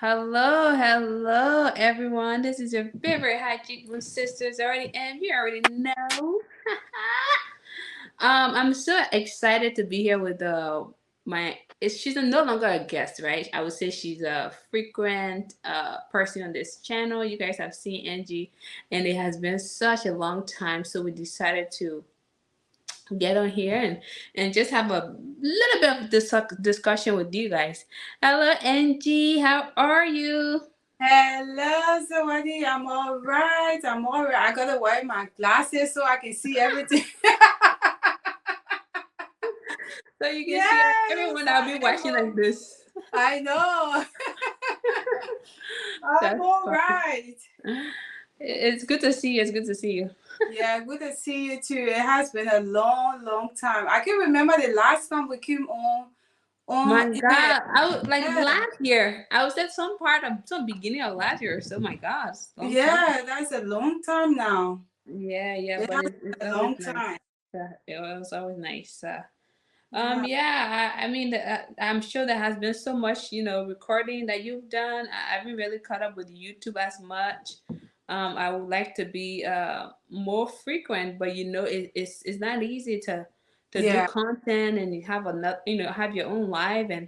Hello, hello, everyone. This is your favorite high cheekbone sisters already, and you already know. I'm so excited to be here with my. She's no longer a guest, right? I would say she's a frequent person on this channel. You guys have seen Angie, and it has been such a long time, so we decided to get on here and just have a little bit of this discussion with you guys. Hello, Angie. How are you? Hello, Zawadi. I'm all right. I'm all right. I gotta wear my glasses so I can see everything. So you can see Yes, everyone I'll be I am. watching like this. I know. I'm That's all fun. right. It's good to see you. It's good to see you. Yeah, good to see you too. It has been a long, long time. I can remember the last time we came on. My God, I was like Yeah, last year. I was at some part of some beginning of last year. So my God, long time. yeah, that's a long time now. Yeah, yeah, It but has it's been a always long nice. time. It was always nice. Yeah, Yeah, I mean, I'm sure there has been so much, recording that you've done. I haven't really caught up with YouTube as much. I would like to be more frequent, but it's not easy to do yeah, content and you have another, have your own live and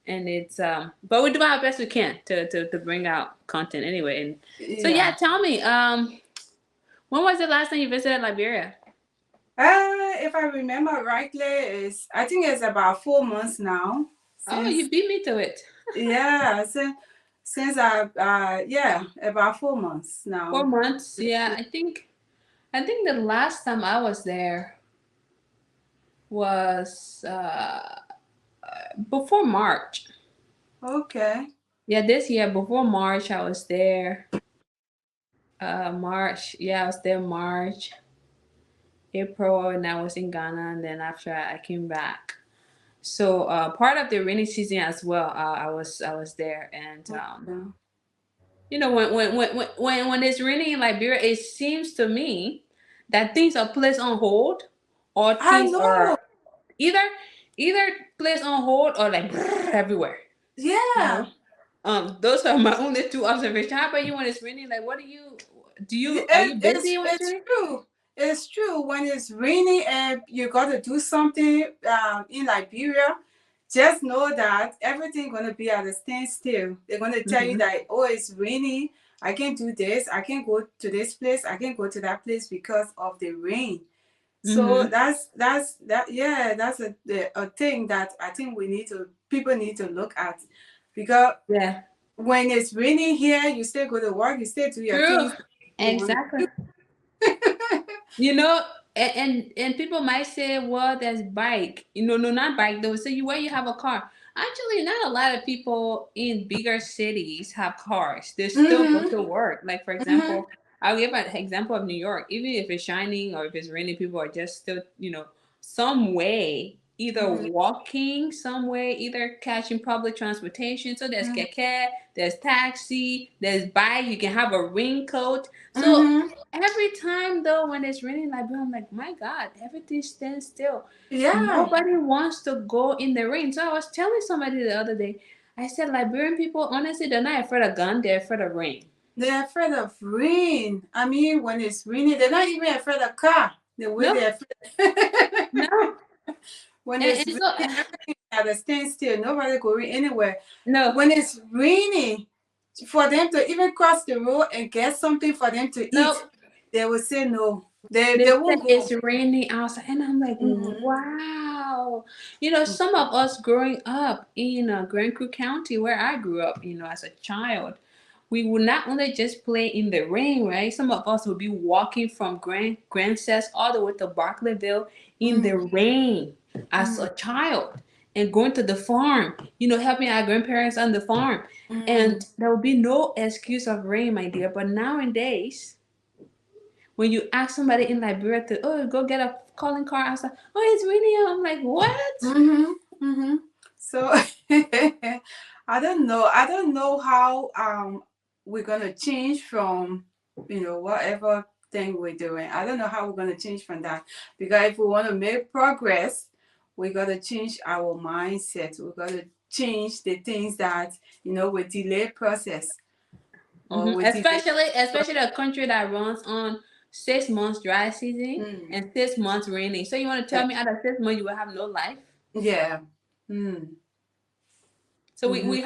it's but we do our best we can to bring out content anyway. And so yeah, yeah. tell me, when was the last time you visited Liberia? If I remember rightly, is I think it's about 4 months now Oh, since you beat me to it. yeah since I yeah about 4 months Four now. months. Yeah, I think the last time I was there was before March. Okay. Yeah, this year before March I was there. March. Yeah, I was there March, April, and I was in Ghana, and then after I came back. So part of the rainy season as well. I was there, and Okay. when it's raining in Liberia, it seems to me that things are placed on hold, or I things know. are either either placed on hold or like everywhere. You Yeah. know, those are my only two observations. How about you when it's raining? Like, what are you busy when it's It's raining? true. It's true. When it's raining and you got to do something in Liberia, just know that everything gonna be at a standstill. They're gonna tell you Mm-hmm. that oh, it's raining. I can't do this. I can't go to this place. I can't go to that place because of the rain. So Mm-hmm. that yeah, that's a thing that I think we need to people need to look at because Yeah. when it's raining here, you still go to work, you still do your True. things you want Exactly. to do. You know, and people might say, well, there's bike. No, not bike. They will say you where you have a car. Actually, not a lot of people in bigger cities have cars. They still go Mm-hmm. to work. Like for Mm-hmm. example, I'll give an example of New York. Even if it's shining or if it's raining, people are just still, some way either Mm-hmm. walking some way, either catching public transportation. So there's keke, there's taxi, there's bike. You can have a raincoat. So Mm-hmm. every time though, when it's raining like that, I'm like, my God, everything stands still. Yeah. Nobody wants to go in the rain. So I was telling somebody the other day, I said Liberian people, honestly, they're not afraid of gun, they're afraid of rain. They're afraid of rain. I mean, when it's raining, they're not even afraid of car. The way No, they're afraid. no. When And, it's and so raining, everything is at a standstill. Nobody going anywhere. no, When it's raining, for them to even cross the road and get something for them to eat, no. they will say no. They They they said won't it's go. raining outside, and I'm like, Mm-hmm. wow. Some of us growing up in Grand Creek County, where I grew up, as a child, we would not only just play in the rain, right? Some of us would be walking from Grand Cess all the way to Barclayville in the rain as Mm-hmm. a child and going to the farm, helping our grandparents on the farm. Mm-hmm. And there would be no excuse of rain, my dear. But nowadays, when you ask somebody in Liberia to, go get a calling car outside, oh, it's raining. I'm like, what? Mm-hmm. Mm-hmm. So I don't know. I don't know how we're gonna change from whatever thing we're doing. I don't know how we're gonna change from that because if we want to make progress, we gotta change our mindset. We gotta change the things that with delay process or with delay. Especially a country that runs on 6 months dry season Mm, and 6 months raining. So you want to tell me out of 6 months you will have no life? yeah. Mm, So mm-hmm. we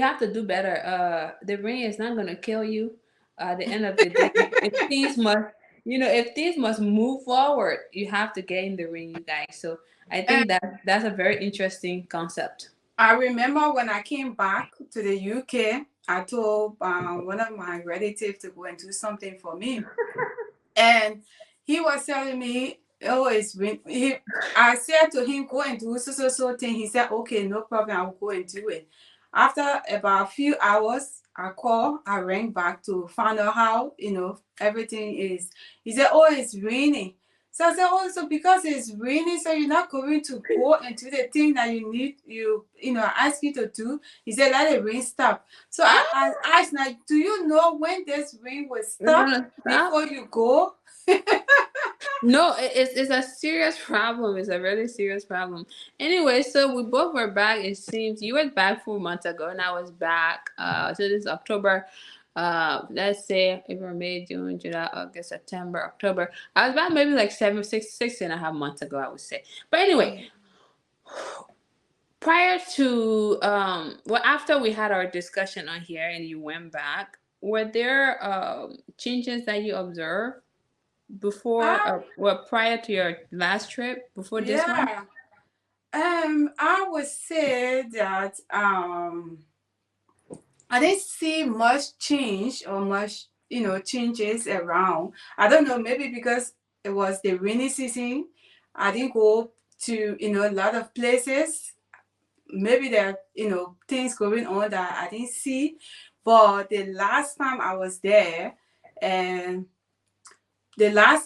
have to do better. The rain is not gonna kill you. At the end of the day, if things must move forward, you have to get in the ring, you guys. So I And think that's a very interesting concept. I remember when I came back to the UK, I told one of my relatives to go and do something for me. And he was telling me, oh, it's been, I said to him, go and do so thing. He said, okay, no problem, I'll go and do it. After about a few hours, I rang back to find out how, everything is. He said, oh, it's raining. So I said, oh, so because it's raining, so you're not going to go and do the thing that you need, I ask you to do. He said, let the rain stop. So I Ah, asked, like, do you know when this rain will it's stop gonna stop. before you go? No, it's a serious problem. It's a really serious problem. Anyway, so we both were back. It seems you went back 4 months ago, and I was back. So this is October. Let's say April, May, June, July, August, September, October. I was back maybe like 6.5 months ago, I would say. But anyway, prior to well, after we had our discussion on here, and you went back, were there changes that you observed before Ah, well, prior to your last trip before this one? yeah. I would say that I didn't see much change or much, changes around. I don't know, maybe because it was the rainy season. I didn't go to, a lot of places. Maybe there are, things going on that I didn't see. But the last time I was there, and I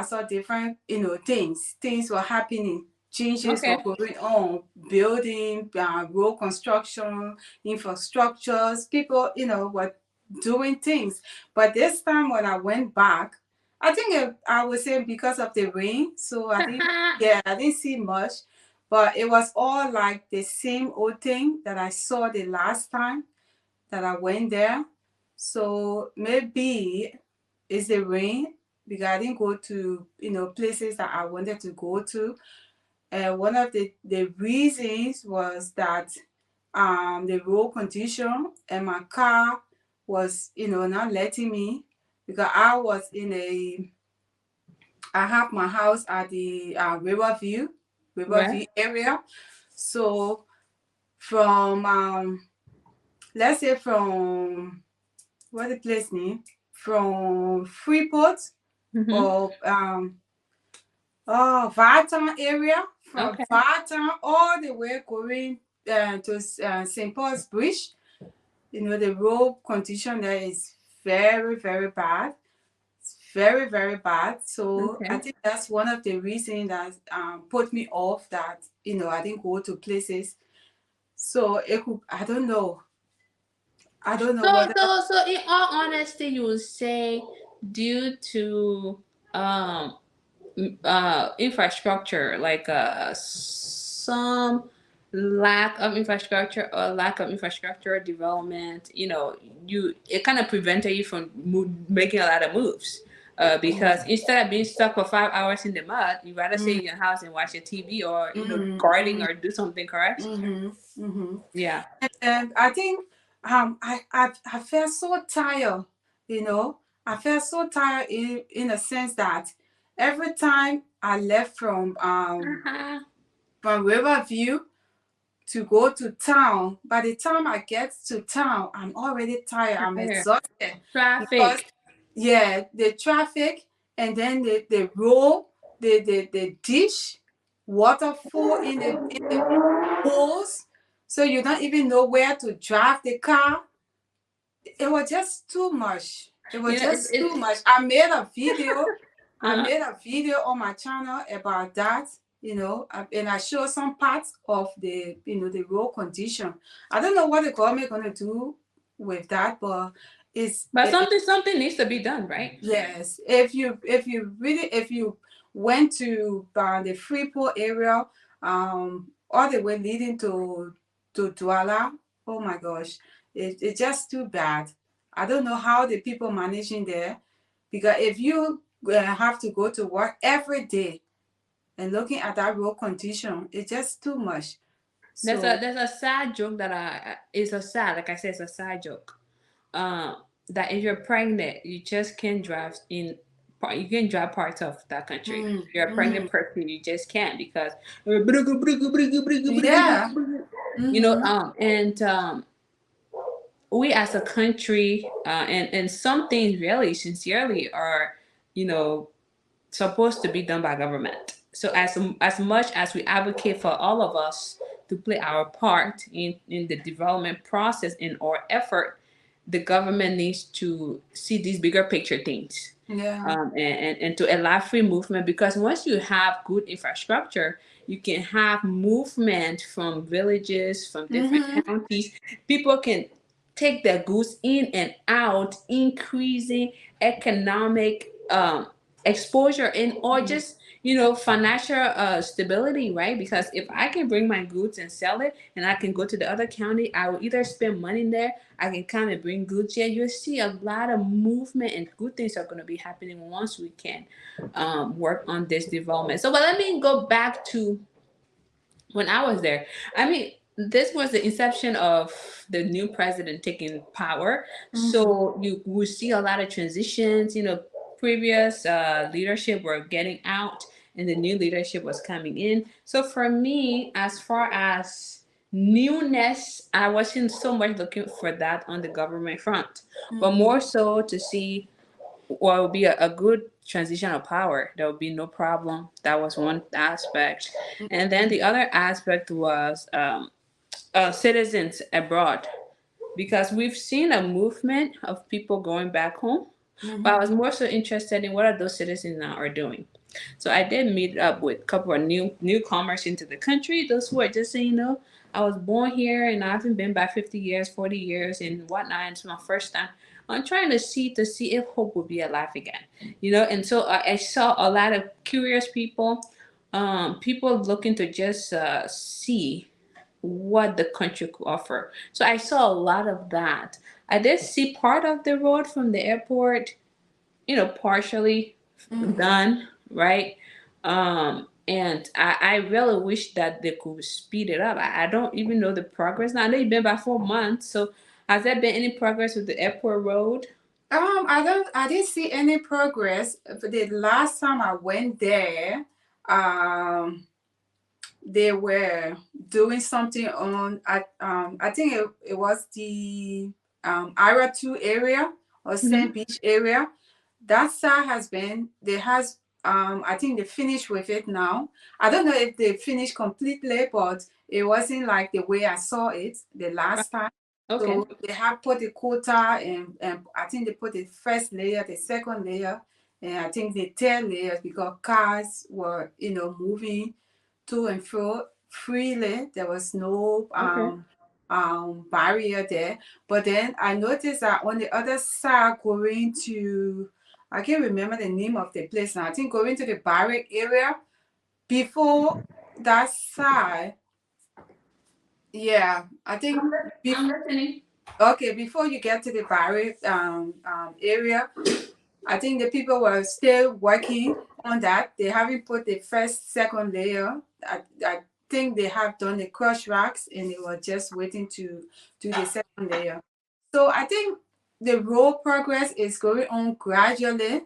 saw different, things. Things were happening. Changes were Okay. going on. Building, road construction, infrastructures. People, were doing things. But this time when I went back, I think I would say because of the rain. So I didn't, yeah, I didn't see much. But it was all like the same old thing that I saw the last time that I went there. So maybe it's the rain because I didn't go to places that I wanted to go to. And one of the reasons was that the road condition and my car was not letting me because I have my house at the Right. Riverview area. So from let's say from what the place name? From Freeport Mm-hmm. or Vartan area, from Okay. Vartan all the way going to St. Paul's Bridge. The road condition there is very, very bad. It's very, very bad. So I Okay. think that's one of the reasons that put me off that, I didn't go to places. So it could, I don't know. I don't know So whether. so in all honesty, you would say due to um infrastructure, like some lack of infrastructure or lack of infrastructure development, you it kind of prevented you from making a lot of moves. Because instead of being stuck for 5 hours in the mud, you rather stay Mm, in your house and watch your TV or mm, gardening mm, or do something. Correct? mm, mm, Yeah. and I think I felt so tired, you know. I felt so tired in a sense that every time I left Uh-huh. from Riverview to go to town, by the time I get to town, I'm already tired. I'm Tired. exhausted because Traffic. yeah, the traffic and then the road, the ditch, waterfall in the holes, so you don't even know where to drive the car. It was just too much. It was It's just too much. I made a video. I uh-huh. made a video on my channel about that, and I showed some parts of the road condition. I don't know what the government gonna do with that, but But something needs to be done, right? yes. If you went to the Freeport area, all the way leading to Douala. Oh my gosh, it's just too bad. I don't know how the people managing there, because if you have to go to work every day and looking at that road condition, it's just too much. So There's a sad joke that it's a sad, like I said, it's a sad joke. That if you're pregnant, you just can't drive in. You can drive parts of that country. mm, If you're a pregnant mm, person, you just can't because yeah. you know. Mm-hmm. And we as a country, and some things really sincerely are, you know, supposed to be done by government. So as much as we advocate for all of us to play our part in the development process in our effort, the government needs to see these bigger picture things, Yeah. and to allow free movement, because once you have good infrastructure, you can have movement from villages, from different Mm-hmm. counties. People can take their goods in and out, increasing economic exposure in, or just, you know, financial stability, right? Because if I can bring my goods and sell it, and I can go to the other county, I will either spend money there, I can come and bring goods here. You'll see a lot of movement, and good things are going to be happening once we can work on this development. So, but let me go back to when I was there. I mean, this was the inception of the new president taking power. Mm-hmm. So you will see a lot of transitions. You know, previous leadership were getting out, and the new leadership was coming in. So for me, as far as newness, I wasn't so much looking for that on the government front, but Mm-hmm. more so to see what would be a good transition of power. There would be no problem. That was one aspect. And then the other aspect was citizens abroad, because we've seen a movement of people going back home. But I Mm-hmm. was more so interested in what are those citizens now are doing. So I did meet up with a couple of newcomers into the country. Those who are just saying, you know, I was born here and I haven't been back 50 years, 40 years, and whatnot. And it's my first time. I'm trying to see if hope will be alive again, you know. And so I saw a lot of curious people, people looking to just see what the country could offer. So I saw a lot of that. I did see part of the road from the airport, you know, partially Mm-hmm. done, right? And I really wish that they could speed it up. I don't even know the progress now. I know you've been by 4 months, so has there been any progress with the airport road? I didn't see any progress. The last time I went there, um, they were doing something on I think it was the Ira 2 area or Sand Mm-hmm. Beach area. That side has been they has I think they finished with it now. I don't know if they finished completely, but it wasn't like the way I saw it the last time. Okay. So they have put the quota, and I think they put the first layer, the second layer, and I think the third layer, because cars were, moving to and fro freely. There was no Okay. barrier there. But then I noticed that on the other side, going to, I can't remember the name of the place now. I think going to the barrack area, before that side, yeah, I think I'm listening. okay, before you get to the barrack area, I think the people were still working on that. They haven't put the first, second layer. I think they have done the crush racks, and they were just waiting to do the second layer. So I think the road progress is going on gradually.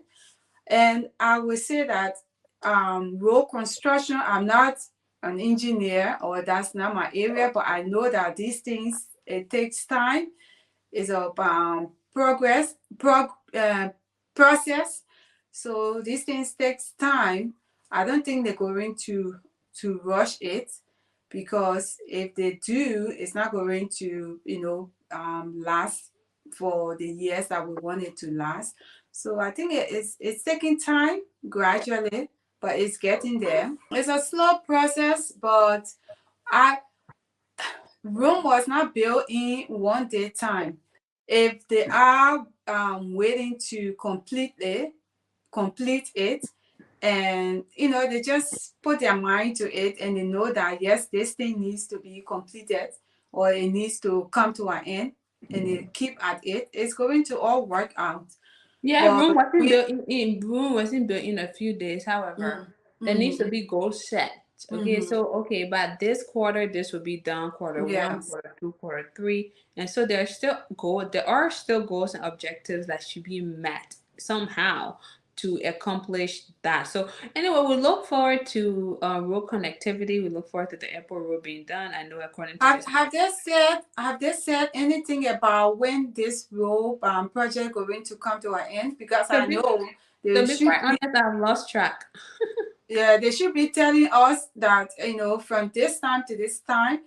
And I would say that road construction, I'm not an engineer, or that's not my area, but I know that these things, it takes time. It's a process. So these things takes time. I don't think they're going to rush it, because if they do, it's not going to last for the years that we want it to last. So I think it's taking time gradually, but it's getting there. It's a slow process, but I Rome was not built in one day time. If they are waiting to complete it, and they just put their mind to it, and they know that yes, this thing needs to be completed, or it needs to come to an end, and they keep at it, it's going to all work out. Yeah, But room wasn't we built room wasn't built in a few days. However, there needs to mm-hmm, be goals set. Okay, mm-hmm, so okay, by this quarter, this will be done. Quarter one, yes. quarter two, quarter three, and so there are still goals and objectives that should be met somehow to accomplish that. So anyway, we look forward to road connectivity. We look forward to the airport road being done. I know according to Have, this. have they said anything about when this road project going to come to an end? Because To I be know to they be should quite be, honest, I've lost track. yeah, they should be telling us that from this time to this time,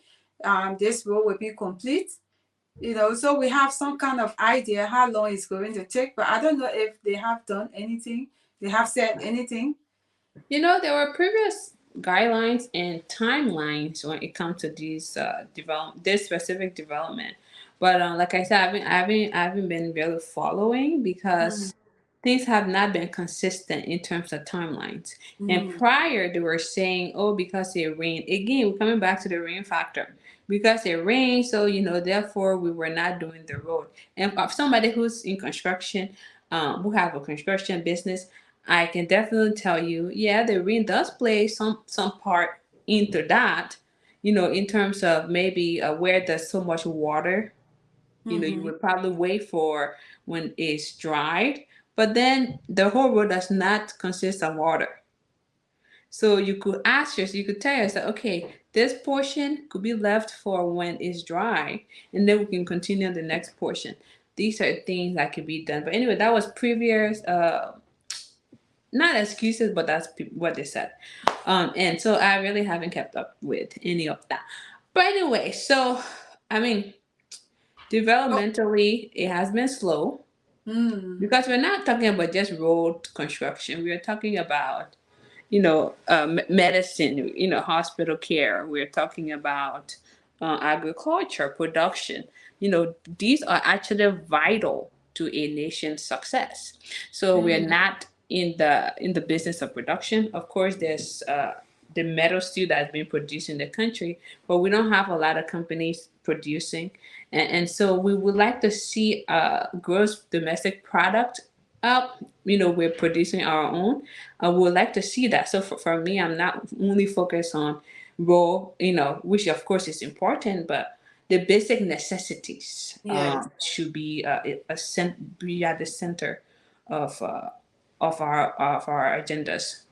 this road will be complete. So we have some kind of idea how long it's going to take. But I don't know if they have done anything. They have said anything. There were previous guidelines and timelines when it comes to these this specific development, but like I said, I haven't been really following Mm-hmm. because things have not been consistent in terms of timelines. And Mm-hmm. prior, they were saying, "Oh, because it rained." Again, we're coming back to the rain factor. Because it rained, so therefore we were not doing the road. And for somebody who's in construction, who have a construction business, I can definitely tell you, yeah, the rain does play some part into that. In terms of maybe where there's so much water, you Mm-hmm. would probably wait for when it's dried, but then the whole road does not consist of water. So you could tell yourself, okay, this portion could be left for when it's dry, and then we can continue on the next portion. These are things that could be done. But anyway, that was previous not excuses, but that's what they said. And so I really haven't kept up with any of that. But anyway, so I mean, Oh, developmentally, it has been slow mm, because we're not talking about just road construction. We are talking about medicine, hospital care. We're talking about agriculture, production. These are actually vital to a nation's success. So we're mm, not in the business of production. Of course, there's the metal steel that's being produced in the country, but we don't have a lot of companies producing, and so we would like to see gross domestic product up. We're producing our own. I would like to see that. So for me, I'm not only focused on raw, which of course is important, but the basic necessities yes. should be be at the center of our agendas.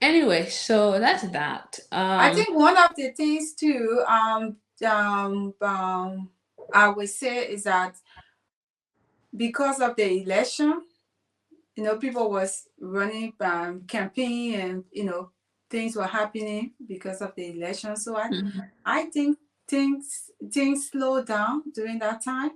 Anyway, so that's that. I think one of the things too, um, um, I would say is that because of the election, people was running campaign, and things were happening because of the election. So I think things slowed down during that time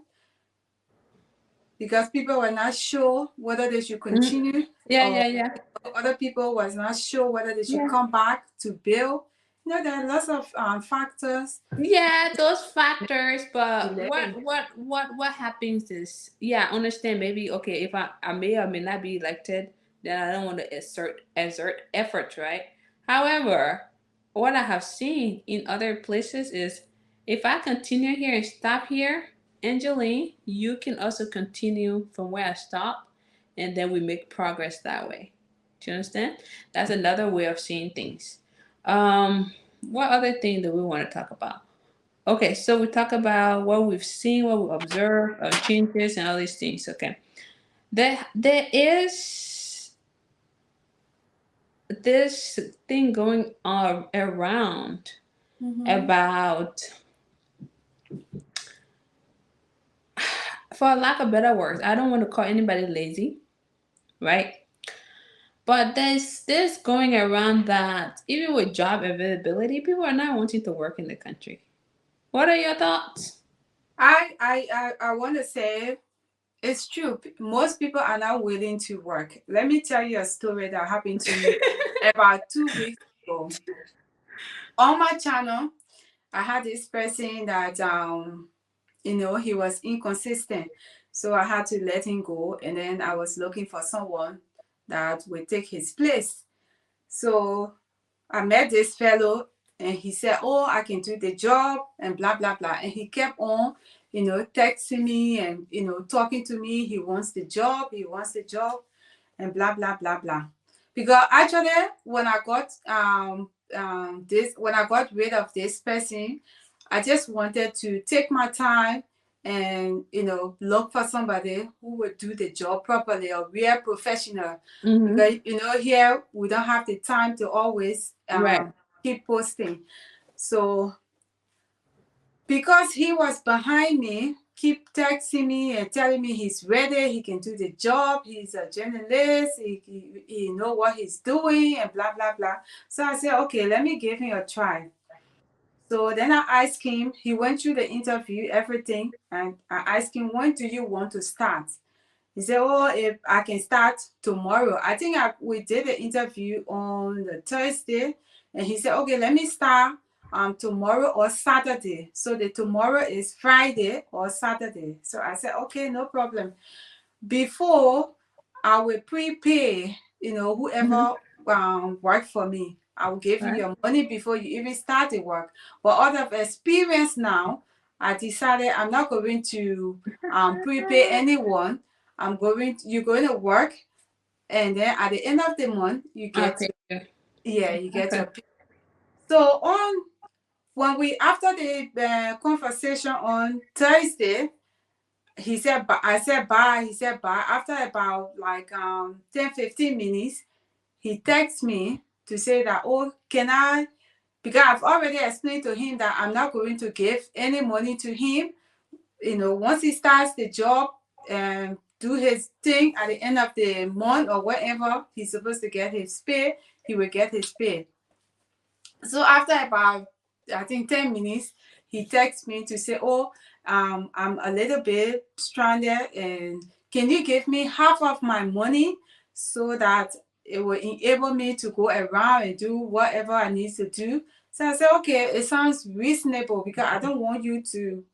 because people were not sure whether they should Mhm. continue, Yeah, or yeah, yeah. other people was not sure whether they should Yeah. come back to build. There are lots of factors. Yeah, those factors, but Delay. what happens is, yeah, I understand. Maybe okay, if I may or may not be elected, then I don't want to exert effort, right? However, what I have seen in other places is, if I continue here and stop here, Angeline, you can also continue from where I stop, and then we make progress that way. Do you understand? That's another way of seeing things. What other thing do we want to talk about? Okay, so we talk about what we've seen, what we observe, changes, and all these things. Okay, there is this thing going on around Mm-hmm. about, for lack of better words, I don't want to call anybody lazy, right? But there's this going around that even with job availability, people are not wanting to work in the country. What are your thoughts? I want to say it's true. Most people are not willing to work. Let me tell you a story that happened to me about 2 weeks ago. On my channel, I had this person that he was inconsistent. So I had to let him go, and then I was looking for someone that will take his place. So I met this fellow and he said, oh, I can do the job and blah, blah, blah. And he kept on, texting me and, talking to me. He wants the job. He wants the job and blah, blah, blah, blah. Because actually, when I got when I got rid of this person, I just wanted to take my time and look for somebody who would do the job properly, or real professional. Mm-hmm. Because here we don't have the time to always Right. keep posting. So because he was behind me, keep texting me and telling me he's ready, he can do the job, he's a journalist, he know what he's doing and blah blah blah. So I said, okay, let me give him a try. So then I asked him, he went through the interview, everything, and I asked him, when do you want to start? He said, oh, if I can start tomorrow. I think we did the interview on the Thursday, and he said, okay, let me start tomorrow or Saturday. So the tomorrow is Friday or Saturday. So I said, okay, no problem. Before I will prepay, Mm-hmm. whoever work for me. I will give you Right. your money before you even start the work. But out of experience now, I decided I'm not going to prepay anyone. You're going to work, and then at the end of the month, you I'll get pay you. you get Okay. your pay. So on when we after the conversation on Thursday, he said, I said bye. He said bye. After about like 10-15 minutes, he texts me to say that, oh, can I? Because I've already explained to him that I'm not going to give any money to him. Once he starts the job and do his thing at the end of the month or whatever he's supposed to get his pay, he will get his pay. So after about, I think, 10 minutes, he texts me to say, oh, I'm a little bit stranded, and can you give me half of my money so that it will enable me to go around and do whatever I need to do? So I said, okay, it sounds reasonable because I don't want you to,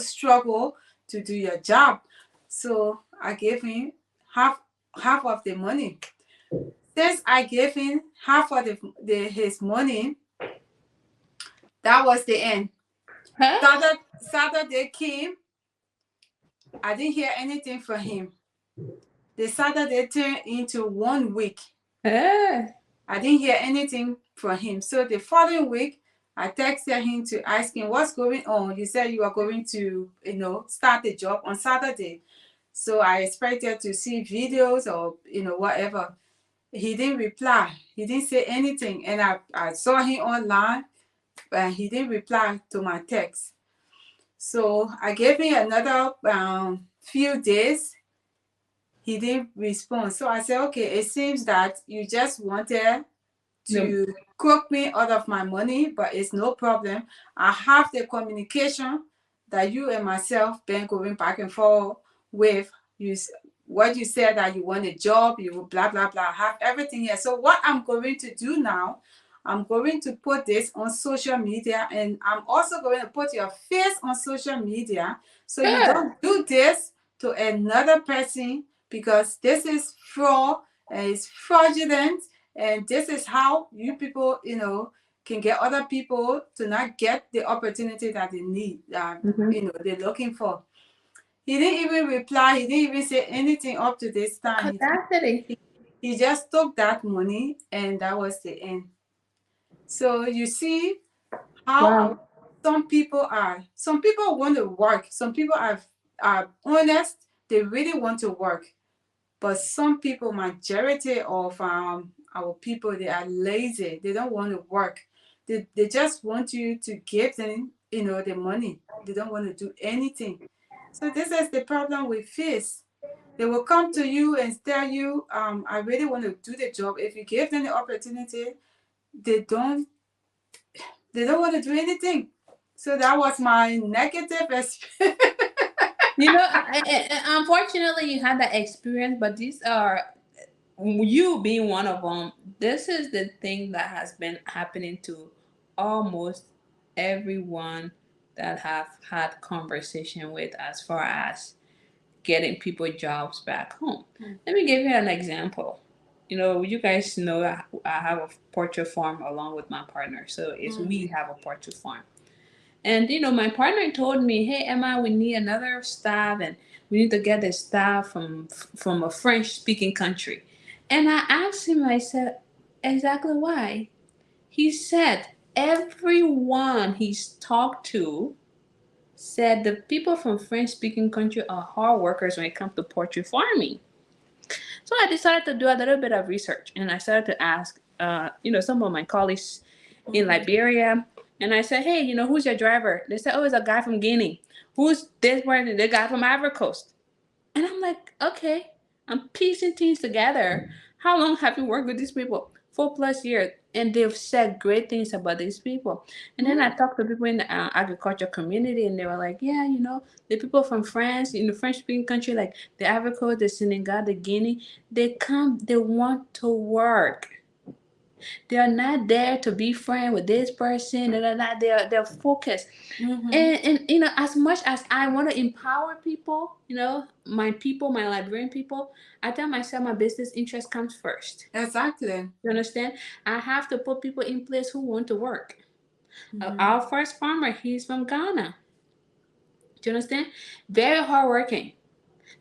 struggle to do your job. So I gave him half half of the money. Since I gave him half of his money, that was the end. Huh? Saturday came. I didn't hear anything from him. The Saturday turned into 1 week. Eh. I didn't hear anything from him. So the following week, I texted him to ask him what's going on. He said you are going to, start the job on Saturday. So I expected to see videos or, whatever. He didn't reply. He didn't say anything. And I saw him online, but he didn't reply to my text. So I gave him another few days. He didn't respond. So I said, okay, it seems that you just wanted The, to cook me out of my money, but it's no problem. I have the communication that you and myself been going back and forth with. What you said that you want a job, you blah blah blah. I have everything here. So what I'm going to do now, I'm going to put this on social media, and I'm also going to put your face on social media so you good. don't do this to another person, because this is fraud and it's fraudulent, and this is how you people, can get other people to not get the opportunity that they need, that Mm-hmm. they're looking for. He didn't even reply. He didn't even say anything up to this time. Audacity. He just took that money, and that was the end. So you see how Wow. some people are. Some people want to work. Some people are honest. They really want to work. But some people, majority of our people, they are lazy. They don't want to work. They just want you to give them, the money. They don't want to do anything. So this is the problem we face. They will come to you and tell you, I really want to do the job. If you give them the opportunity, they don't they don't want to do anything. So that was my negative experience. Unfortunately, you had that experience, but these are you being one of them. This is the thing that has been happening to almost everyone that have had conversation with as far as getting people jobs back home. Let me give you an example. You guys know I have a poultry farm along with my partner, so it's Mm. we have a poultry farm. And my partner told me, "Hey Emma, we need another staff, and we need to get the staff from a French-speaking country." And I asked him, I said, "Exactly why?" He said, "Everyone he's talked to said the people from French-speaking country are hard workers when it comes to poultry farming." So I decided to do a little bit of research, and I started to ask, some of my colleagues in Mm-hmm. Liberia, and I said, "Hey, who's your driver?" They said, "Oh, it's a guy from Guinea." "Who's this one?" "The guy from Ivory Coast." And I'm like, okay, I'm piecing things together. How long have you worked with these people? 4+ years. And they've said great things about these people. And then I talked to people in the agriculture community, and they were like, yeah, the people from France, in the French speaking country, like the Ivory Coast, the Senegal, the Guinea, they come, they want to work. They're not there to be friends with this person. They're not. They're focused. Mm-hmm. And as much as I want to empower people, my Liberian people, I tell myself my business interest comes first. Exactly. You understand? I have to put people in place who want to work. Mm-hmm. Our first farmer, he's from Ghana. Do you understand? Very hardworking.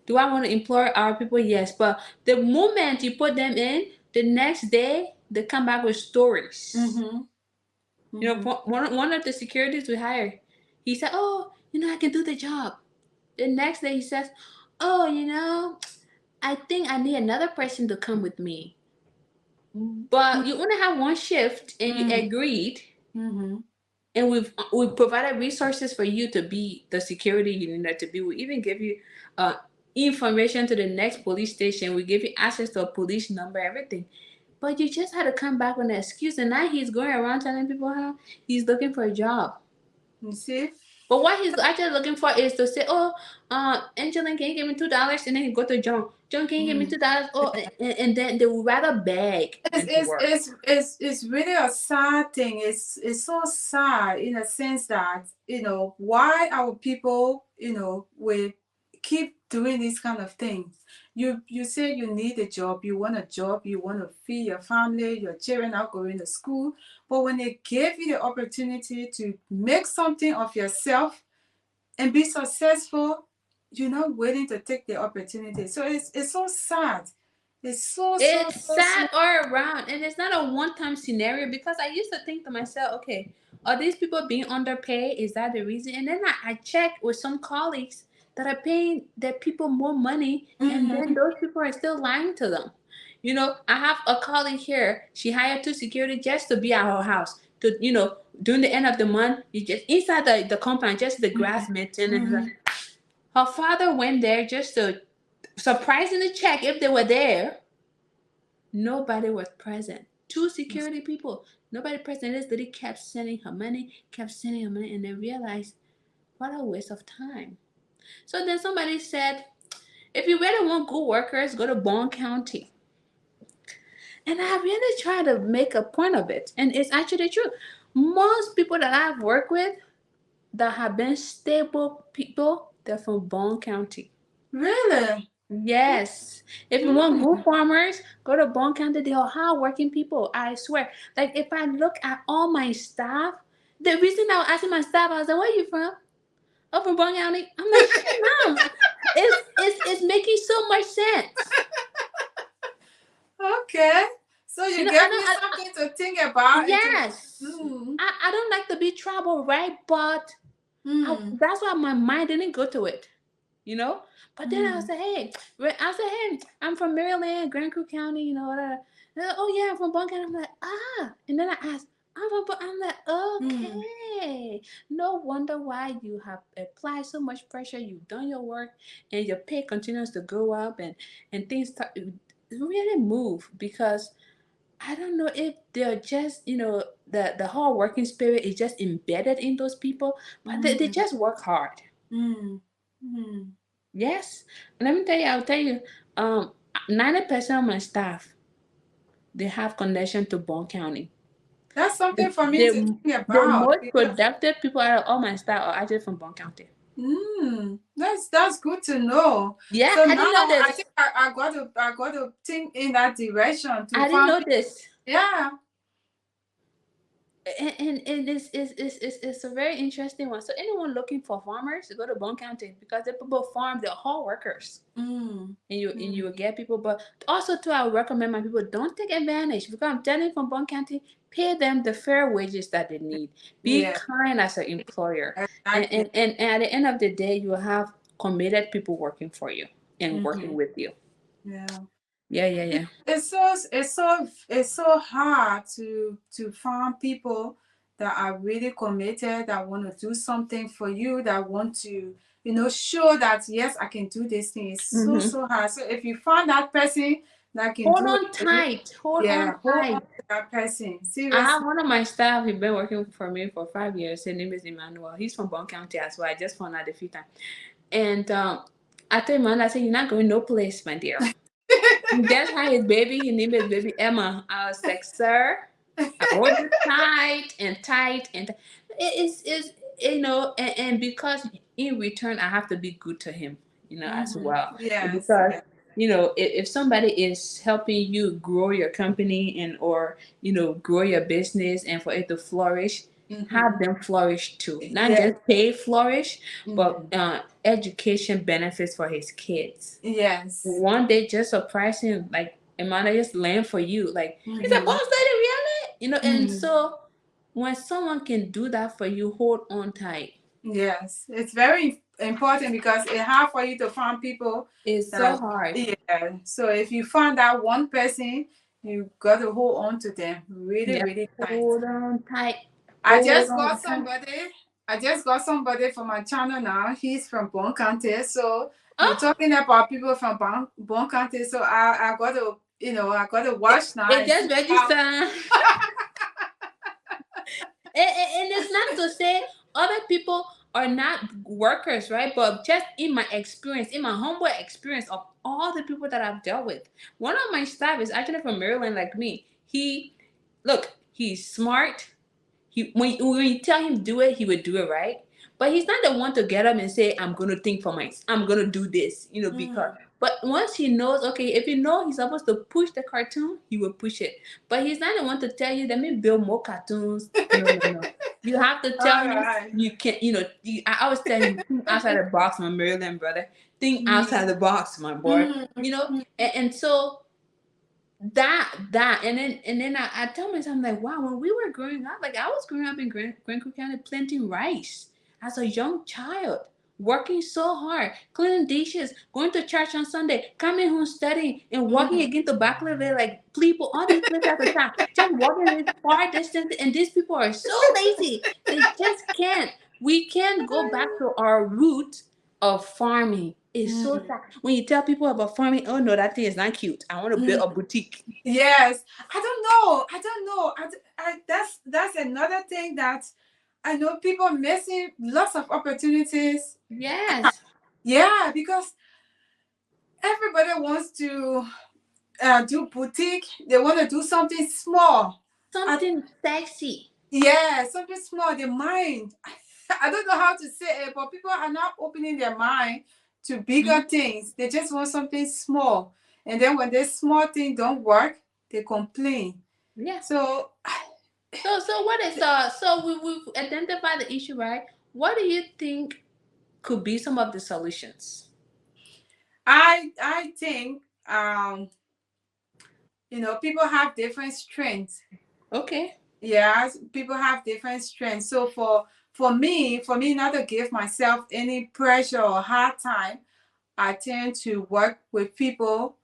Do I want to employ our people? Yes. But the moment you put them in, the next day they come back with stories. Mm-hmm. Mm-hmm. One of the securities we hired, he said, "Oh, I can do the job." The next day he says, "Oh, I think I need another person to come with me. But you only have one shift and you agreed, Mm-hmm. and we provided resources for you to be the security you needed to be. We even give you uh information to the next police station. We give you access to a police number, everything. But you just had to come back with an excuse, and now he's going around telling people how he's looking for a job. You see? But what he's actually looking for is to say, "Oh, Angeline, can you give me $2?" And then he go to John. "John, can you give me Mm. $2?" Oh, and then they would rather beg It's, than to it's, work. it's, it's, it's really a sad thing. It's so sad in a sense that, why our people, will keep doing these kind of things. You say you need a job, you want a job, you want to feed your family, your children are going to school. But when they give you the opportunity to make something of yourself and be successful, you're not willing to take the opportunity. So it's so sad. It's so, so, It's so, sad so. all around, and it's not a one-time scenario, because I used to think to myself, okay, are these people being underpaid? Is that the reason? And then I checked with some colleagues that are paying their people more money, and then Mm-hmm. those people are still lying to them. I have a colleague here. She hired two security just to be at her house. To during the end of the month, you just inside the compound, just the grass maintenance. Mm-hmm. Her father went there just to surprisingly check if they were there. Nobody was present. Two security people, nobody present. This lady kept sending her money, kept sending her money, and they realized what a waste of time. So then somebody said, if you really want good workers, go to Bond County. And I really try to make a point of it. And it's actually true. Most people that I've worked with that have been stable people, they're from Bond County. Really? Yes. If you want good Mm. farmers, go to Bone County. They are hardworking people. I swear. Like if I look at all my staff, the reason I was asking my staff, I was like, "Where are you from?" "Oh, from Bone County." I'm like, "Shit, mom, it's making so much sense." Okay. So you I gave me don't. something to think about and to. Yes. Mm. I don't like to be trouble, right? But Mm. that's why my mind didn't go to it. you know. But then I was Mm. like, hey, I'm from Maryland, Grand Creek County, "Oh yeah, I'm from Bone County." I'm like, ah. And then I asked, I'm like, Mm. okay. No wonder why you have applied so much pressure. You've done your work, and your pay continues to go up, and things start really move, because I don't know if they're just, the whole working spirit is just embedded in those people, but they Mm. just work hard. Mm. Mm. Yes. Let me tell you, I'll tell you, 90% of my staff, they have connection to Bone County. That's The, something for me to the, think the about most because productive people out of all my staff are actually from Bone County. That's good to know. Yeah, So I didn't know now I this. think I got to think in that direction to I didn't find know people. this. Yeah. And this is a very interesting one. So anyone looking for farmers, go to Bone County because the people farm, they're all workers. Mm. And you Mm. will get people, but also too, I would recommend my people don't take advantage because I'm telling you from Bone County, pay them the fair wages that they need. Be Yeah. kind as an employer, and Exactly. and, and, and at the end of the day, you will have committed people working for you and Mm-hmm. working with you. Yeah. Yeah, yeah, yeah. It's so hard to find people that are really committed, that want to do something for you, that want to show that yes, I can do this thing. It's Mm-hmm. so hard. So if you find that person that can Hold do it on for you, tight. Hold yeah, on hold on tight. to that person. I have Seriously. one of my staff. He's been working for me for 5 years. His name is Emmanuel. He's from Bon County as well. I just found out a few times. And I told him, I said, "You're not going no place, my dear." He just had his baby. He named his baby Emma. I was like, "Sir, I hold you tight and tight and it's and because in return I have to be good to him, as Mm-hmm. well. Yes, Because yes. if somebody is helping you grow your company and or grow your business and for it to flourish, Mm-hmm. have them flourish too. Not Yes. just pay flourish, but Mm-hmm. education benefits for his kids. Yes. One day just surprise him, like Amanda just land for you. Like, he's a Mm-hmm. boss lady, really? And Mm-hmm. so when someone can do that for you, hold on tight. Yes, it's very important because it's hard for you to find people It's so that, hard. yeah. So if you find that one person, you got to hold on to them really, Yep. really tight. Hold on tight. I Hold just on got tight. somebody. I just got somebody for my channel now. He's from Bon County. So you're Oh, talking about people from Bon County. So I got to, I got to watch now it and see just how. register. And it's not to say other people are not workers, right? But just in my experience, in my humble experience of all the people that I've dealt with, one of my staff is actually from Maryland, like me. He's smart. When you tell him do it, he would do it, right. But he's not the one to get up and say, I'm gonna do this, because. Mm. But once he knows, okay, if he's supposed to push the cartoon, he will push it. But he's not the one to tell you, let me build more cartoons. No, no, no. You have to tell All him right. you can't. I always tell him, think outside the box, my Maryland brother. Think outside Mm. the box, my boy. Mm. And so that and then I tell myself, I'm like, wow, when we were growing up, like I was growing up in Grand Creek County planting rice as a young child, working so hard, cleaning dishes, going to church on Sunday, coming home studying, and walking Mm. again to Backleville, like people, all these places at the time, just walking this far distance, and these people are so lazy, they just can't. We can't go back to our roots of farming. It's so Mm. sad when you tell people about farming. Oh no, that thing is not cute. I want to build Mm. a boutique. Yes, I don't know. I don't know. That's another thing that I know people missing lots of opportunities. Yes, Yeah, because everybody wants to do boutique. They want to do something small. I, something sexy. yeah, something small. Their mind. I don't know how to say it, but people are not opening their mind to bigger Mhm. things. They just want something small, and then when this small thing don't work, they complain. Yeah. So So what is so we've identified the issue, right? What do you think could be some of the solutions? I think people have different strengths. Okay. Yeah, people have different strengths. So for me not to give myself any pressure or hard time, I tend to work with people,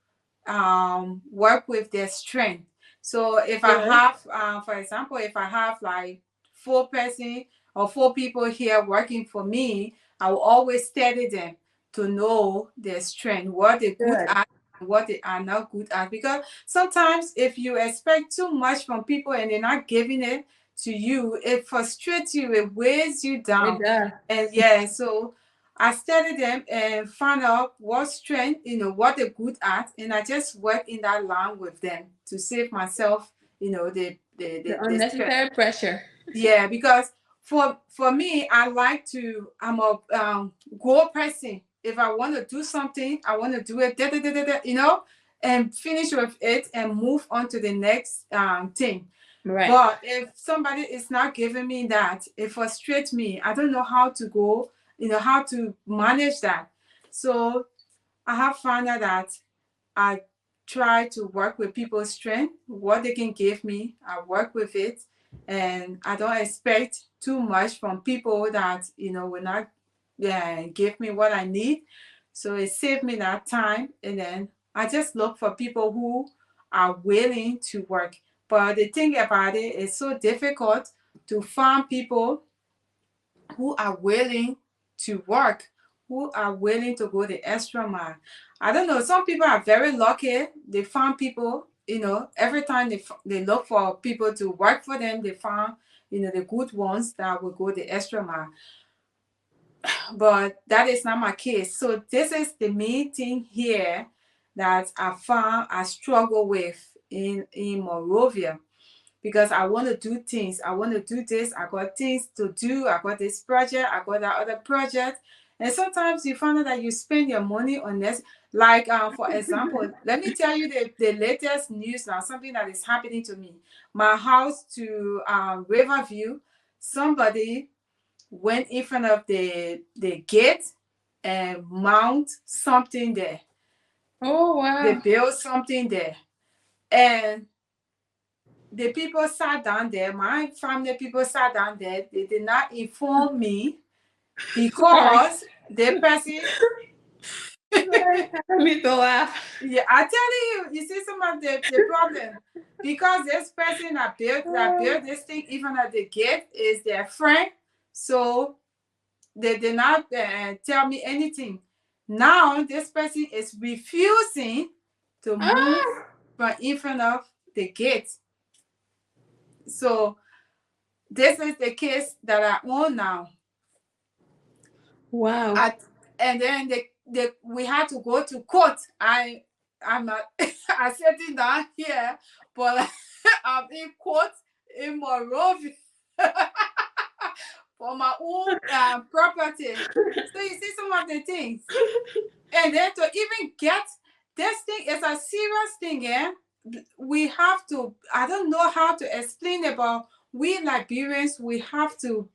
work with their strength. So if I Good. have, for example, if I have like four people here working for me, I will always study them to know their strength, what they're good Good. at, and what they are not good at. Because sometimes if you expect too much from people and they're not giving it to you, it frustrates you, it weighs you It down. does. And yeah, so I studied them and found out what strength, what they're good at, and I just work in that line with them to save myself, the The stress. unnecessary pressure. Yeah, because for me, I like to. I'm a goal person. If I want to do something, I want to do it, and finish with it and move on to the next thing. Right. But if somebody is not giving me that, it frustrates me. I don't know how to go, how to manage that. So I have found out that I try to work with people's strength, what they can give me. I work with it, and I don't expect too much from people that will not give me what I need. So it saved me that time, and then I just look for people who are willing to work. But the thing about it is so difficult to find people who are willing to work, who are willing to go the extra mile. I don't know. Some people are very lucky. They find people, every time they look for people to work for them, they find, the good ones that will go the extra mile. But that is not my case. So this is the main thing here that I found I struggle with in Monrovia, because I want to do things. I want to do this. I got things to do. I got this project. I got that other project. And sometimes you find out that you spend your money on this. Like, for example, let me tell you the latest news now, something that is happening to me. My house to Riverview, somebody went in front of the gate and mount something there. Oh They wow. built something there. And the people sat down there, my family people sat down there, they did not inform me Sorry. because the person, Sorry. I don't mean to laugh. yeah, I tell you, you see some of the problem. Because this person that built this thing, even at the gate, is their friend. So they did not tell me anything. Now this person is refusing to move Ah. from in front of the gate. So this is the case that I own now. Wow. At, and then we had to go to court. I'm not I'm sitting down here, but I'm in court in Monrovia for my own property. So you see some of the things. And then to even get this thing is a serious thing, eh? We have to, I don't know how to explain about, we Liberians, we have to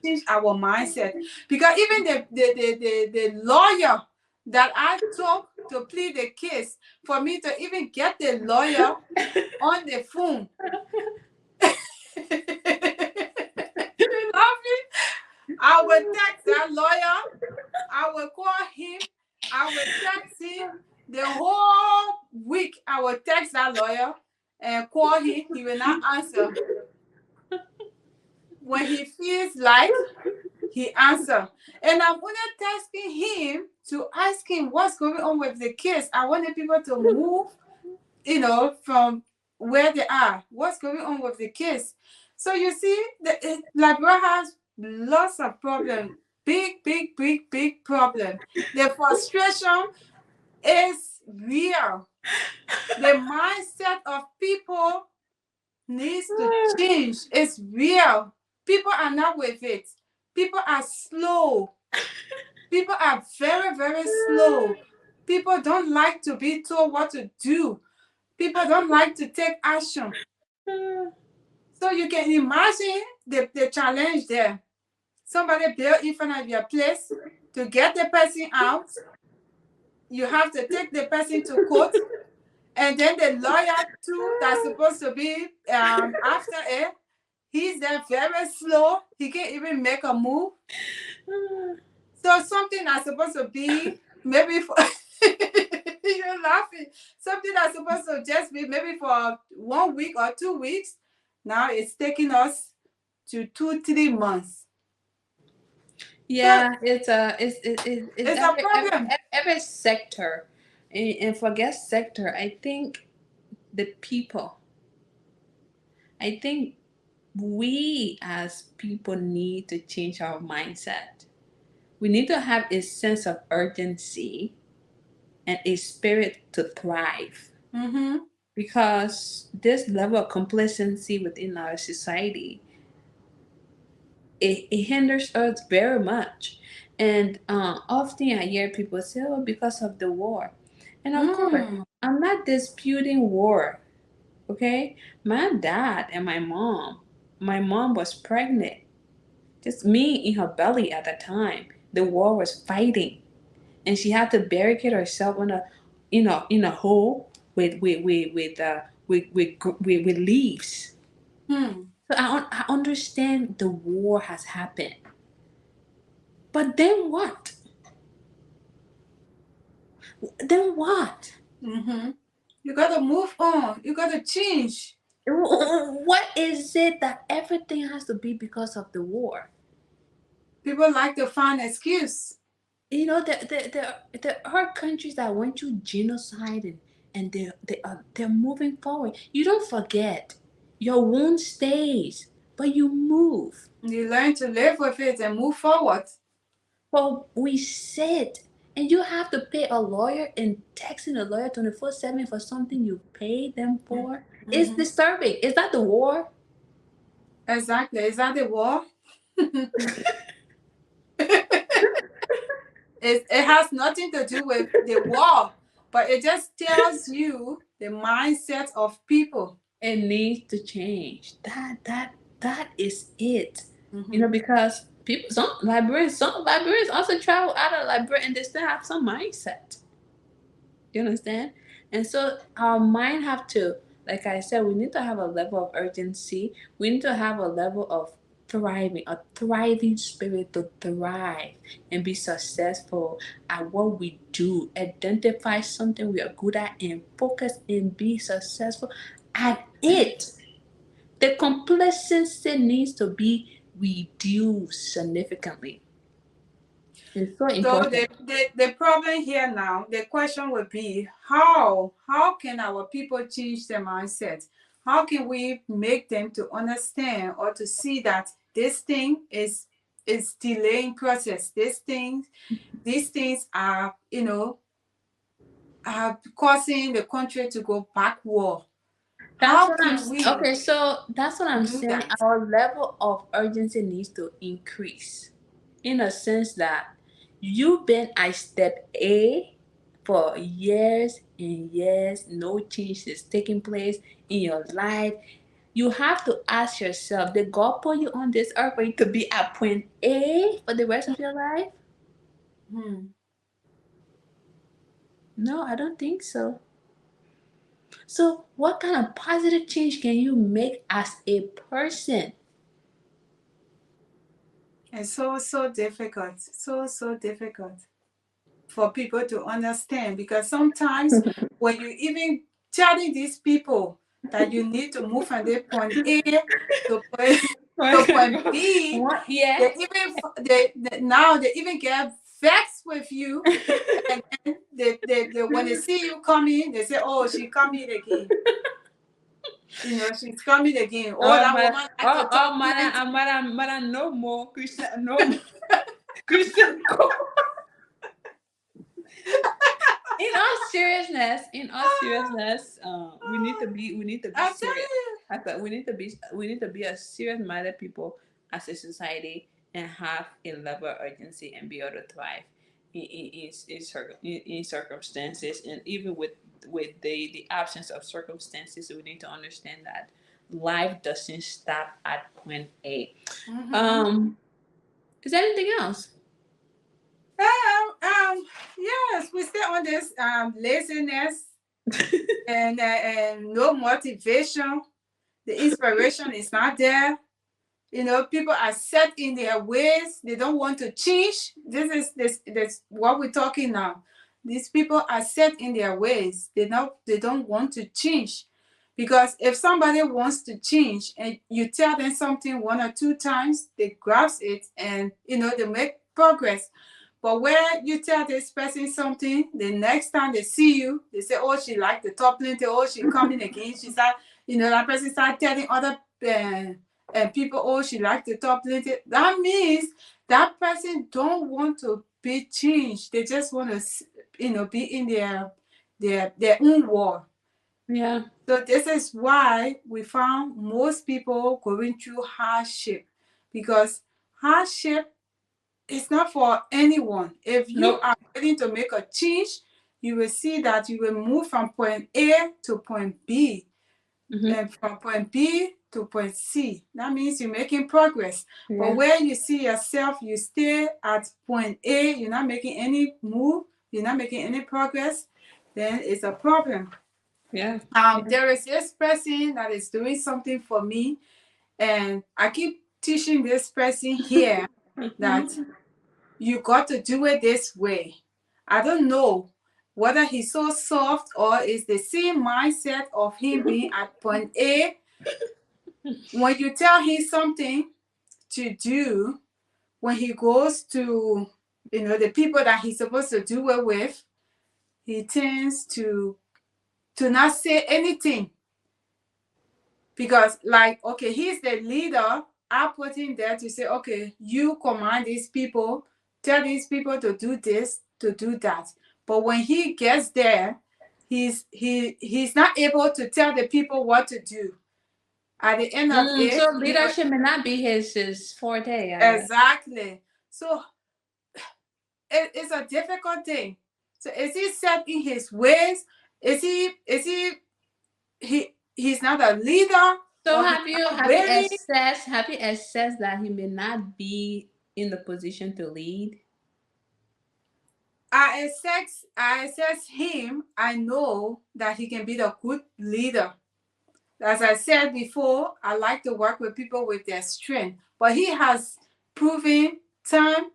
change our mindset. Because even the lawyer that I took to plead the case, for me to even get the lawyer on the phone. You laughing? I will text that lawyer, I will call him, I will text him the whole week. I will text that lawyer and call him. He will not answer. When he feels like, he answer. And I'm only texting him to ask him what's going on with the case. I wanted people to move, from where they are. What's going on with the case? So you see, Liberia has lots of problems. Big, big, big, big problem. The frustration is real. The mindset of people needs to change. It's real. People are not with it. People are slow. People are very, very slow. People don't like to be told what to do. People don't like to take action. So you can imagine the challenge there. Somebody built in front of your place. To get the person out, you have to take the person to court. And then the lawyer too, that's supposed to be after it, he's there very slow. He can't even make a move. So something that's supposed to be maybe for you're laughing. Something that's supposed to just be maybe for 1 week or 2 weeks. Now it's taking us to 2, 3 months. So Yeah, it's it's a problem. every sector, and forget sector. I think the people. I think we as people need to change our mindset. We need to have a sense of urgency and a spirit to thrive, Mm-hmm. because this level of complacency within our society, it hinders us very much. And often I hear people say, "Oh, because of the war," and of course, Hmm. I'm not disputing war. Okay, my dad and my mom. My mom was pregnant, just me in her belly at the time. The war was fighting, and she had to barricade herself in a, in a hole with leaves. Hmm. So I understand the war has happened, but then what? Then what? Mm-hmm. You gotta move on. You gotta change. What is it that everything has to be because of the war? People like to find excuse. There are countries that went through genocide, and they're moving forward. You don't forget. Your wound stays, but you move. You learn to live with it and move forward. But we sit, and you have to pay a lawyer and texting a lawyer 24/7 for something you paid them for. It's Mm-hmm. disturbing. Is that the war? Exactly. Is that the war? It has nothing to do with the war, but it just tells you the mindset of people. It needs to change. That is it. Mm-hmm. Because some librarians also travel out of Liberia and they still have some mindset. You understand? And so our mind have to, like I said, we need to have a level of urgency. We need to have a level of thriving, a thriving spirit to thrive and be successful at what we do. Identify something we are good at and focus and be successful at it. The complacency needs to be reduced significantly. It's so So important. the problem here now, the question would be how can our people change their mindset? How can we make them to understand or to see that this thing is delaying process? These things are, are causing the country to go backward. That's How what I'm can we okay. So that's what I'm do saying. that? Our level of urgency needs to increase, in a sense that you've been at step A for years and years. No change is taking place in your life. You have to ask yourself: Did God put you on this earth for you to be at point A for the rest of your life? Hmm. No, I don't think so. So, what kind of positive change can you make as a person? It's so difficult. So difficult for people to understand because sometimes when you even telling these people that you need to move from the point A to point, to point B, What? Yeah. they even now they even get vexed with you, and then they when they see you coming, they say, "Oh, she coming again." She's coming again. Oh, Oh, that man. woman like to Oh, talk man. plenty. Man. No more Christian. No more Christian. In all seriousness, we need to be I tell serious. you. I thought we need to be a serious minded people as a society and have a level of urgency and be able to thrive in circumstances, and even with the absence of circumstances, we need to understand that life doesn't stop at point A. Mm-hmm. Um, is there anything else? Yes, we stay on this laziness and no motivation. The inspiration is not there. People are set in their ways. They don't want to change. This what we're talking now. These people are set in their ways. They don't want to change. Because if somebody wants to change and you tell them something one or two times, they grasp it and they make progress. But where you tell this person something, the next time they see you, they say, "Oh, she like the top plenty. Oh, she coming again." She start, that person start telling other people, "Oh, she like the top plenty." That means that person don't want to be changed. They just want to, be in their own world. Yeah. So this is why we found most people going through hardship, because hardship is not for anyone. If you Nope. are willing to make a change, you will see that you will move from point A to point B, Mm-hmm. and from point B to point C. That means you're making progress. But Yeah. where you see yourself, you stay at point A, you're not making any move, you're not making any progress, then it's a problem. Yeah. Yeah. There is this person that is doing something for me, and I keep teaching this person here that Mm-hmm. you got to do it this way. I don't know whether he's so soft or it's the same mindset of him being at point A. When you tell him something to do, when he goes to, the people that he's supposed to do it with, he tends to not say anything. Because, like, okay, he's the leader. I put him there to say, okay, you command these people, tell these people to do this, to do that. But when he gets there, he's not able to tell the people what to do. At the end of it, So leadership may not be his forte, I guess. exactly. So it's a difficult thing. So is he set in his ways? He's not a leader, So or he's have you not have you willing? assessed have you assessed that he may not be in the position to lead? I assess him. I know that he can be the good leader. As I said before, I like to work with people with their strength. But he has proven time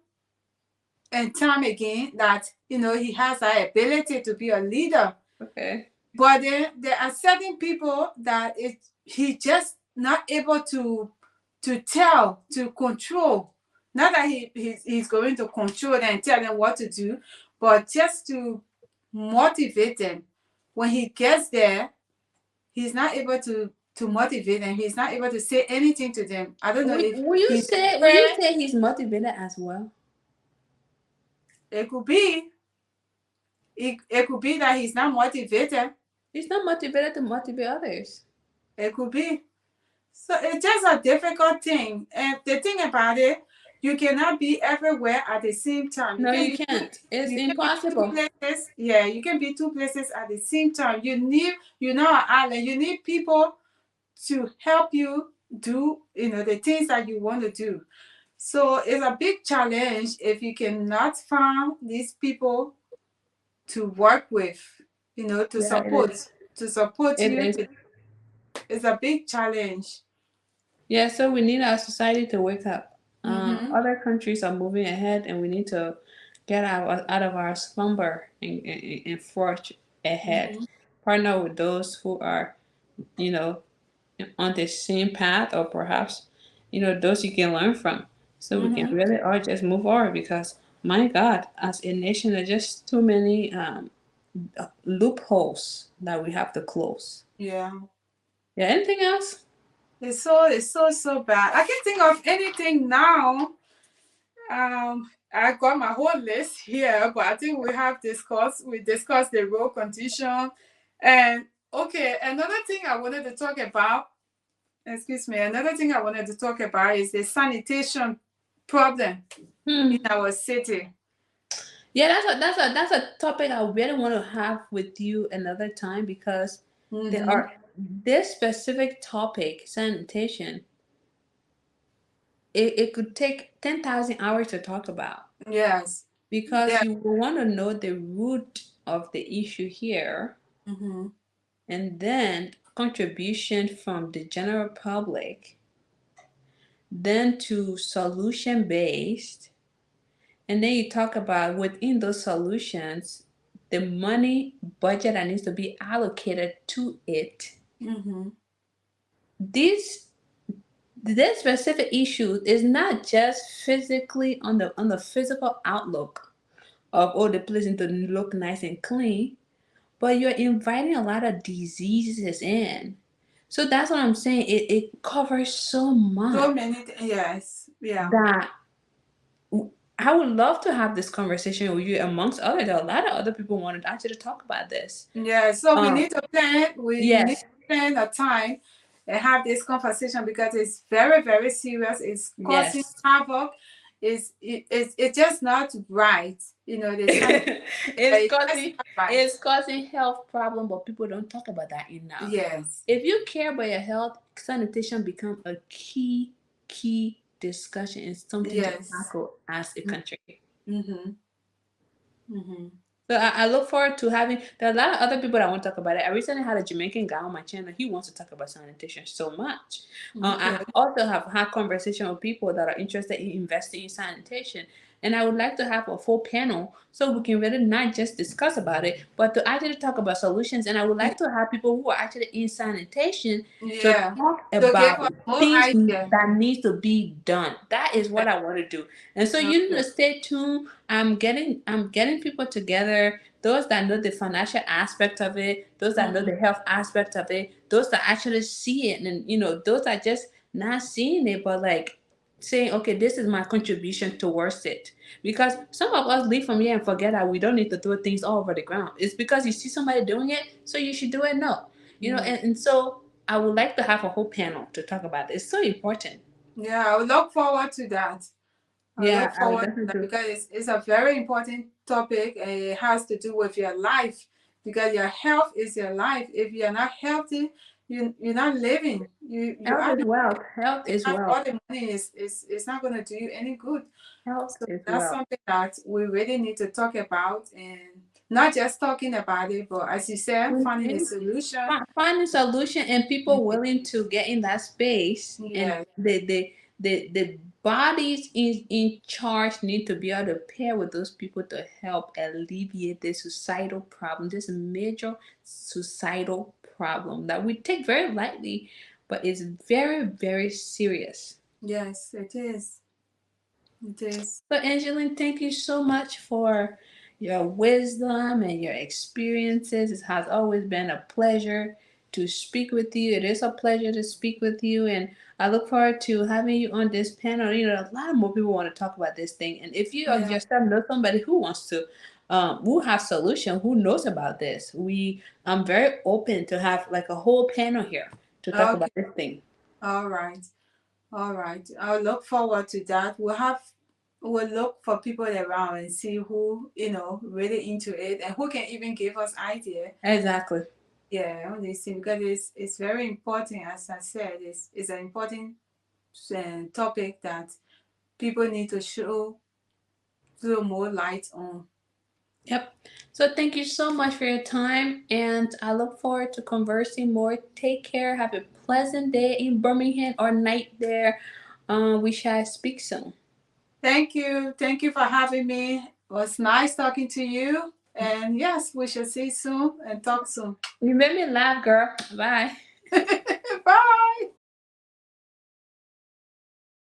and time again that he has that ability to be a leader. Okay. But then there are certain people that he just not able to tell, to control. Not that he's going to control them and tell them what to do, but just to motivate them. When he gets there, he's not able to motivate them. He's not able to say anything to them. I don't know if Will you he's say afraid. he's motivated as well? It could be. It could be that he's not motivated. He's not motivated to motivate others. It could be. So it's just a difficult thing. And the thing about it, you cannot be everywhere at the same time. You No, can you be two, can't. It's you can be two impossible. places. Yeah, you can be two places at the same time. You're not an island. You need people to help you do, the things that you want to do. So it's a big challenge if you cannot find these people to work with, to Yeah, it support, is. It you. is. It's a big challenge. Yeah, so we need our society to wake up. Mm-hmm. Other countries are moving ahead, and we need to get out of our slumber and forge ahead. Mm-hmm. Partner with those who are, you know, on the same path, or perhaps, those you can learn from, so we can Mm-hmm. really all just move forward. Because my God, as a nation, there's just too many loopholes that we have to close. Yeah. Yeah. Anything else? It's so bad. I can't think of anything now. I got my whole list here, but I think we discussed the road condition. And okay, another thing I wanted to talk about is the sanitation problem in Hmm. our city. Yeah, that's a topic I really want to have with you another time, because there Mm-hmm. are this specific topic, sanitation. It could take 10,000 hours to talk about, Yes. because Yeah. you will want to know the root of the issue here, Mm-hmm. and then contribution from the general public, then to solution based, and then you talk about within those solutions the money budget that needs to be allocated to it. Mm-hmm. This this specific issue is not just physically on the physical outlook of, oh, the place need to look nice and clean, but you're inviting a lot of diseases in. So that's what I'm saying. It covers so So much many yes. Yeah. that I would love to have this conversation with you, amongst others. There are a lot of other people wanted actually to talk about this. Yeah. So we Um, need to plan. We need yes, to plan a time. and have this conversation because it's very, very serious. It's causing Yes. havoc. It's just not right. The sanitation, it's it's just causing not right. it's causing health problem, but people don't talk about that enough. Yes. If you care about your health, sanitation become a key discussion and something to Yes. tackle as a country. Mm-hmm. Mm-hmm. So I look forward to having. There are a lot of other people that want to talk about it. I recently had a Jamaican guy on my channel. He wants to talk about sanitation so much. I Okay. also have had conversation with people that are interested in investing in sanitation, and I would like to have a full panel so we can really not just discuss about it, but to actually talk about solutions. And I would like to have people who are actually in sanitation to Yeah. talk So give about us more things idea. that need to be done. That is what I want to do. And so you need Okay. to stay tuned. I'm getting people together, those that know the financial aspect of it, those that know Mm-hmm. the health aspect of it, those that actually see it, and those that just not seeing it but like saying, okay, this is my contribution towards it. Because some of us leave from here and forget that we don't need to throw things all over the ground. It's because you see somebody doing it, so you should do it. No. And so I would like to have a whole panel to talk about it. It's so important. Yeah, I would look forward to that. I Yeah, look I would forward to definitely that do. because it's a very important topic and it has to do with your life because your health is your life. If you're not healthy, you're not living. You Health are is not wealth. Health is have all wealth. the money is it's not gonna do you any good. Health So is that's wealth. something that we really need to talk about and not just talking about it, but as you said, finding a Mhm. solution. Find a solution and people willing to get in that space, and Yes, the bodies in charge need to be able to pair with those people to help alleviate this societal problem, this major societal problem that we take very lightly, but is very, very serious. yes, it is. It is. So, Angeline, thank you so much for your wisdom and your experiences. It has always been a pleasure to speak with you. It is a pleasure to speak with you, and I look forward to having you on this panel. A lot more people want to talk about this thing, and if you Yeah. yourself know somebody who wants to, who have solution, who knows about this, I'm very open to have like a whole panel here to talk Okay. about this thing. All right. All right. I'll look forward to that. We'll look for people around and see who, really into it and who can even give us idea. Exactly. Yeah, on this thing because it's very important. As I said, it's an important topic that people need to throw more light on. Yep. So thank you so much for your time, and I look forward to conversing more. Take care. Have a pleasant day in Birmingham or night there. We shall speak soon. Thank you. Thank you for having me. It was nice talking to you. And yes, we shall see soon and talk soon. You made me laugh, girl. Bye.